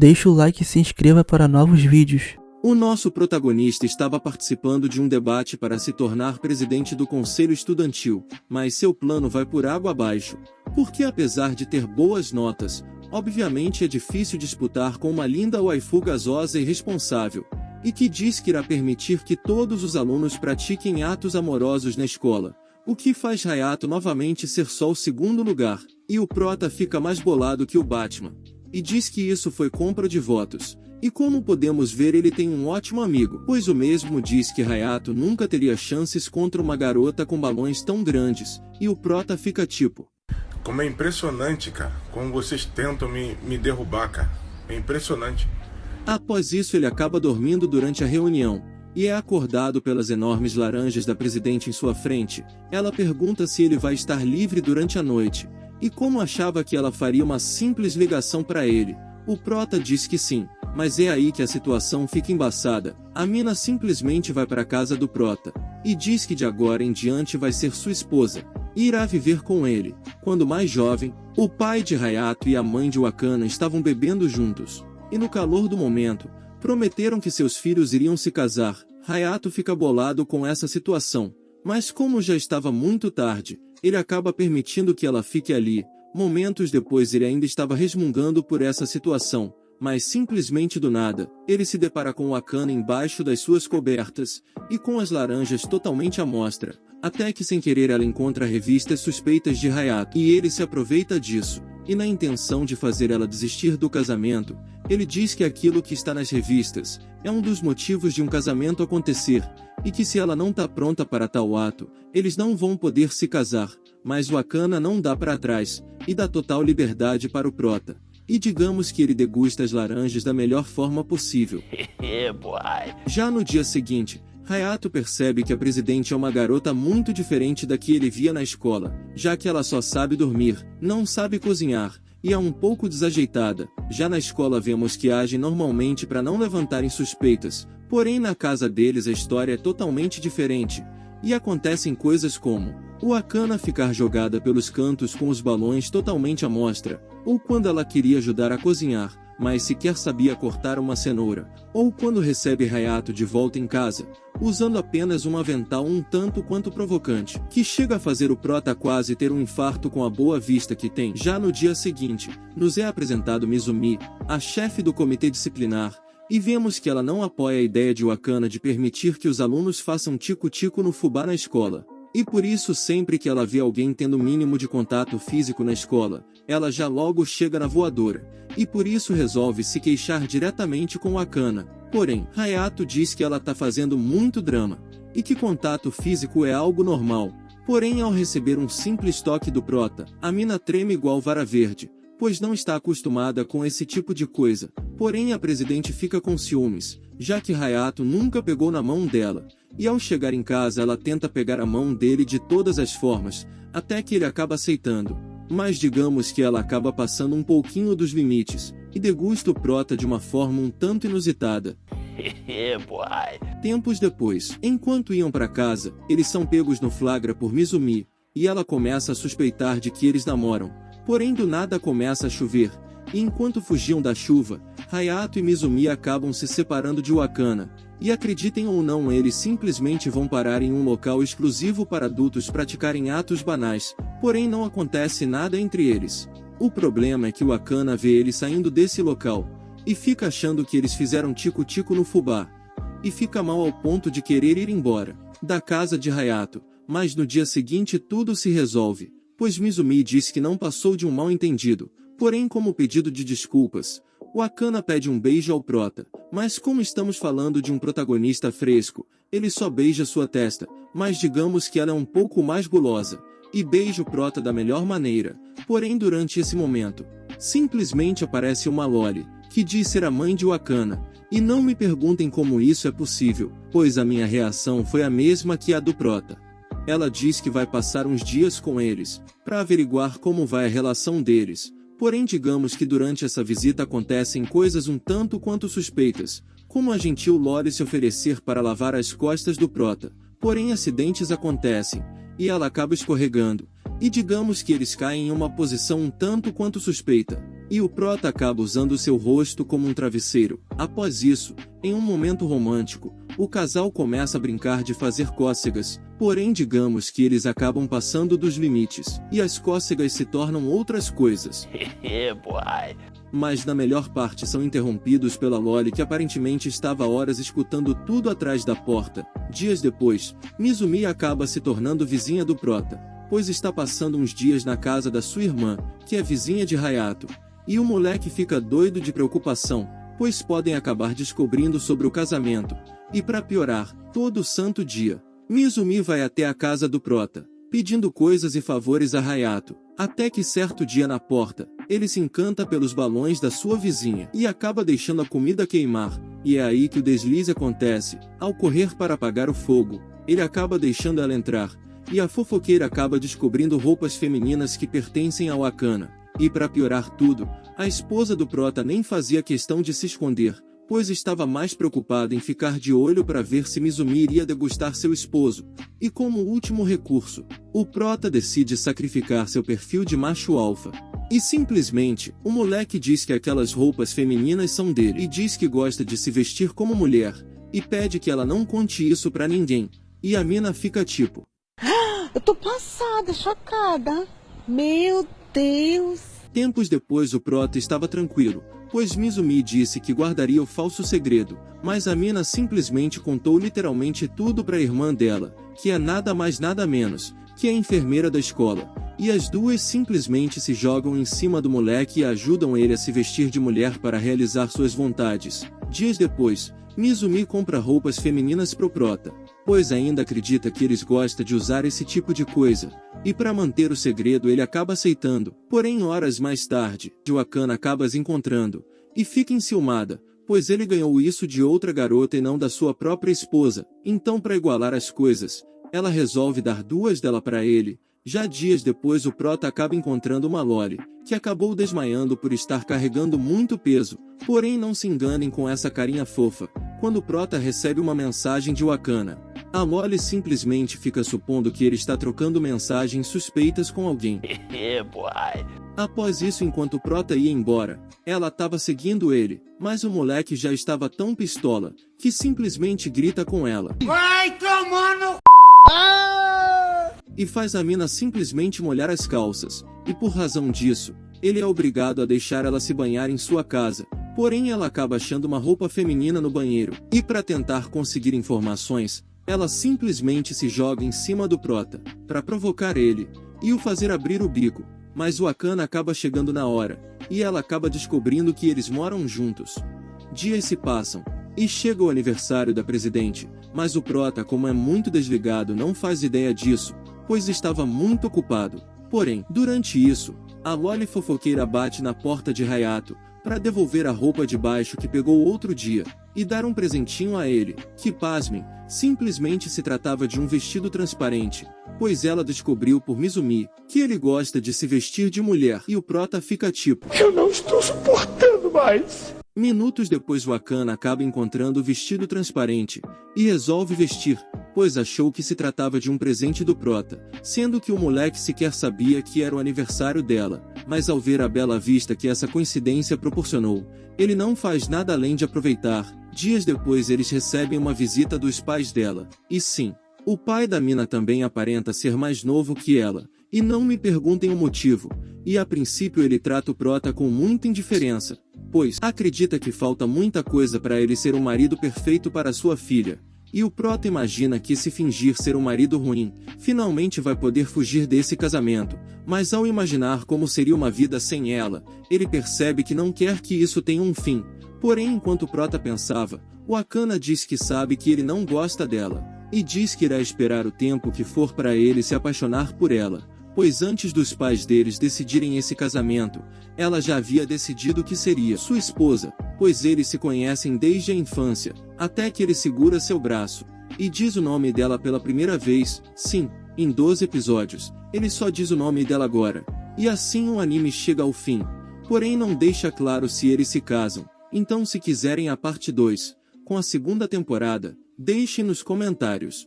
Deixa o like e se inscreva para novos vídeos. O nosso protagonista estava participando de um debate para se tornar presidente do conselho estudantil, mas seu plano vai por água abaixo, porque apesar de ter boas notas, obviamente é difícil disputar com uma linda waifu gasosa e responsável, e que diz que irá permitir que todos os alunos pratiquem atos amorosos na escola, o que faz Hayato novamente ser só o segundo lugar, e o prota fica mais bolado que o Batman, e diz que isso foi compra de votos. E como podemos ver, ele tem um ótimo amigo, pois o mesmo diz que Hayato nunca teria chances contra uma garota com balões tão grandes, e o prota fica tipo: como é impressionante, cara, como vocês tentam me derrubar, cara, é impressionante. Após isso ele acaba dormindo durante a reunião, e é acordado pelas enormes laranjas da presidente em sua frente. Ela pergunta se ele vai estar livre durante a noite, e como achava que ela faria uma simples ligação para ele, o prota diz que sim. Mas é aí que a situação fica embaçada. A mina simplesmente vai para a casa do prota, e diz que de agora em diante vai ser sua esposa, e irá viver com ele. Quando mais jovem, o pai de Hayato e a mãe de Wakana estavam bebendo juntos, e no calor do momento, prometeram que seus filhos iriam se casar. Hayato fica bolado com essa situação, mas como já estava muito tarde, ele acaba permitindo que ela fique ali. Momentos depois ele ainda estava resmungando por essa situação, mas simplesmente do nada, ele se depara com Wakana embaixo das suas cobertas, e com as laranjas totalmente à mostra, até que sem querer ela encontra revistas suspeitas de Hayato, e ele se aproveita disso, e na intenção de fazer ela desistir do casamento, ele diz que aquilo que está nas revistas é um dos motivos de um casamento acontecer, e que se ela não tá pronta para tal ato, eles não vão poder se casar, mas Wakana não dá para trás, e dá total liberdade para o prota. E digamos que ele degusta as laranjas da melhor forma possível. Já no dia seguinte, Hayato percebe que a presidente é uma garota muito diferente da que ele via na escola, já que ela só sabe dormir, não sabe cozinhar, e é um pouco desajeitada. Já na escola vemos que agem normalmente para não levantarem suspeitas, porém na casa deles a história é totalmente diferente, e acontecem coisas como Wakana ficar jogada pelos cantos com os balões totalmente à mostra, ou quando ela queria ajudar a cozinhar, mas sequer sabia cortar uma cenoura, ou quando recebe Hayato de volta em casa, usando apenas um avental um tanto quanto provocante, que chega a fazer o prota quase ter um infarto com a boa vista que tem. Já no dia seguinte, nos é apresentado Mizumi, a chefe do comitê disciplinar, e vemos que ela não apoia a ideia de Wakana de permitir que os alunos façam tico-tico no fubá na escola. E por isso sempre que ela vê alguém tendo o mínimo de contato físico na escola, ela já logo chega na voadora, e por isso resolve se queixar diretamente com Wakana. Porém, Hayato diz que ela tá fazendo muito drama, e que contato físico é algo normal. Porém, ao receber um simples toque do prota, a mina treme igual vara verde, pois não está acostumada com esse tipo de coisa. Porém a presidente fica com ciúmes, já que Hayato nunca pegou na mão dela, e ao chegar em casa ela tenta pegar a mão dele de todas as formas, até que ele acaba aceitando. Mas digamos que ela acaba passando um pouquinho dos limites, e degusta o prota de uma forma um tanto inusitada. Tempos depois, enquanto iam para casa, eles são pegos no flagra por Mizumi, e ela começa a suspeitar de que eles namoram. Porém do nada começa a chover, e enquanto fugiam da chuva, Hayato e Mizumi acabam se separando de Wakana, e acreditem ou não eles simplesmente vão parar em um local exclusivo para adultos praticarem atos banais, porém não acontece nada entre eles. O problema é que Wakana vê eles saindo desse local, e fica achando que eles fizeram tico-tico no fubá, e fica mal ao ponto de querer ir embora da casa de Hayato, mas no dia seguinte tudo se resolve, pois Mizumi diz que não passou de um mal-entendido, porém como pedido de desculpas, Wakana pede um beijo ao prota, mas como estamos falando de um protagonista fresco, ele só beija sua testa, mas digamos que ela é um pouco mais gulosa, e beija o prota da melhor maneira. Porém durante esse momento, simplesmente aparece uma Loli, que diz ser a mãe de Wakana, e não me perguntem como isso é possível, pois a minha reação foi a mesma que a do prota. Ela diz que vai passar uns dias com eles, para averiguar como vai a relação deles. Porém digamos que durante essa visita acontecem coisas um tanto quanto suspeitas, como a gentil Loli se oferecer para lavar as costas do prota. Porém acidentes acontecem, e ela acaba escorregando, e digamos que eles caem em uma posição um tanto quanto suspeita. e o prota acaba usando seu rosto como um travesseiro. Após isso, em um momento romântico, o casal começa a brincar de fazer cócegas, porém digamos que eles acabam passando dos limites, e as cócegas se tornam outras coisas. Mas na melhor parte são interrompidos pela Loli, que aparentemente estava há horas escutando tudo atrás da porta. Dias depois, Mizumi acaba se tornando vizinha do prota, pois está passando uns dias na casa da sua irmã, que é vizinha de Hayato. E o moleque fica doido de preocupação, pois podem acabar descobrindo sobre o casamento. E para piorar, todo santo dia, Mizumi vai até a casa do prota, pedindo coisas e favores a Hayato, até que certo dia na porta, ele se encanta pelos balões da sua vizinha e acaba deixando a comida queimar, e é aí que o deslize acontece. Ao correr para apagar o fogo, ele acaba deixando ela entrar, e a fofoqueira acaba descobrindo roupas femininas que pertencem ao Akana. E para piorar tudo, a esposa do prota nem fazia questão de se esconder, pois estava mais preocupada em ficar de olho para ver se Mizumi iria degustar seu esposo. E como último recurso, o prota decide sacrificar seu perfil de macho alfa. E simplesmente, o moleque diz que aquelas roupas femininas são dele e diz que gosta de se vestir como mulher, e pede que ela não conte isso pra ninguém. E a mina fica tipo: eu tô passada, chocada. Meu Deus. Tempos depois o prota estava tranquilo, pois Mizumi disse que guardaria o falso segredo, mas a mina simplesmente contou literalmente tudo para a irmã dela, que é nada mais nada menos que a enfermeira da escola, e as duas simplesmente se jogam em cima do moleque e ajudam ele a se vestir de mulher para realizar suas vontades. Dias depois, Mizumi compra roupas femininas pro prota, pois ainda acredita que eles gostam de usar esse tipo de coisa, e para manter o segredo ele acaba aceitando. Porém horas mais tarde, o Akana acaba as encontrando, e fica enciumada, pois ele ganhou isso de outra garota e não da sua própria esposa. Então para igualar as coisas, ela resolve dar duas dela para ele. Já dias depois o prota acaba encontrando uma Loli, que acabou desmaiando por estar carregando muito peso. Porém não se enganem com essa carinha fofa, quando o prota recebe uma mensagem de Akana. A Loli simplesmente fica supondo que ele está trocando mensagens suspeitas com alguém. Após isso, enquanto o prota ia embora, ela estava seguindo ele, mas o moleque já estava tão pistola, que simplesmente grita com ela. Vai tomando E faz a mina simplesmente molhar as calças, e por razão disso, ele é obrigado a deixar ela se banhar em sua casa. Porém ela acaba achando uma roupa feminina no banheiro, e para tentar conseguir informações, ela simplesmente se joga em cima do prota, para provocar ele, e o fazer abrir o bico. Mas o Akana acaba chegando na hora, e ela acaba descobrindo que eles moram juntos. Dias se passam, e chega o aniversário da presidente, mas o prota, como é muito desligado, não faz ideia disso, pois estava muito ocupado. Porém, durante isso, a Loli fofoqueira bate na porta de Hayato, para devolver a roupa de baixo que pegou outro dia, e dar um presentinho a ele, que pasmem, simplesmente se tratava de um vestido transparente, pois ela descobriu por Mizumi, que ele gosta de se vestir de mulher, e o prota fica tipo: eu não estou suportando mais. Minutos depois o Akana acaba encontrando o vestido transparente, e resolve vestir, pois achou que se tratava de um presente do prota, sendo que o moleque sequer sabia que era o aniversário dela, mas ao ver a bela vista que essa coincidência proporcionou, ele não faz nada além de aproveitar. Dias depois eles recebem uma visita dos pais dela, e sim, o pai da mina também aparenta ser mais novo que ela, e não me perguntem o motivo, e a princípio ele trata o prota com muita indiferença, pois acredita que falta muita coisa para ele ser o marido perfeito para sua filha. E o prota imagina que se fingir ser um marido ruim, finalmente vai poder fugir desse casamento, mas ao imaginar como seria uma vida sem ela, ele percebe que não quer que isso tenha um fim. Porém enquanto o prota pensava, o Akana diz que sabe que ele não gosta dela, e diz que irá esperar o tempo que for para ele se apaixonar por ela, pois antes dos pais deles decidirem esse casamento, ela já havia decidido que seria sua esposa, pois eles se conhecem desde a infância, até que ele segura seu braço, e diz o nome dela pela primeira vez. Sim, em 12 episódios, ele só diz o nome dela agora, e assim o anime chega ao fim, porém não deixa claro se eles se casam. Então se quiserem a parte 2, com a segunda temporada, deixem nos comentários.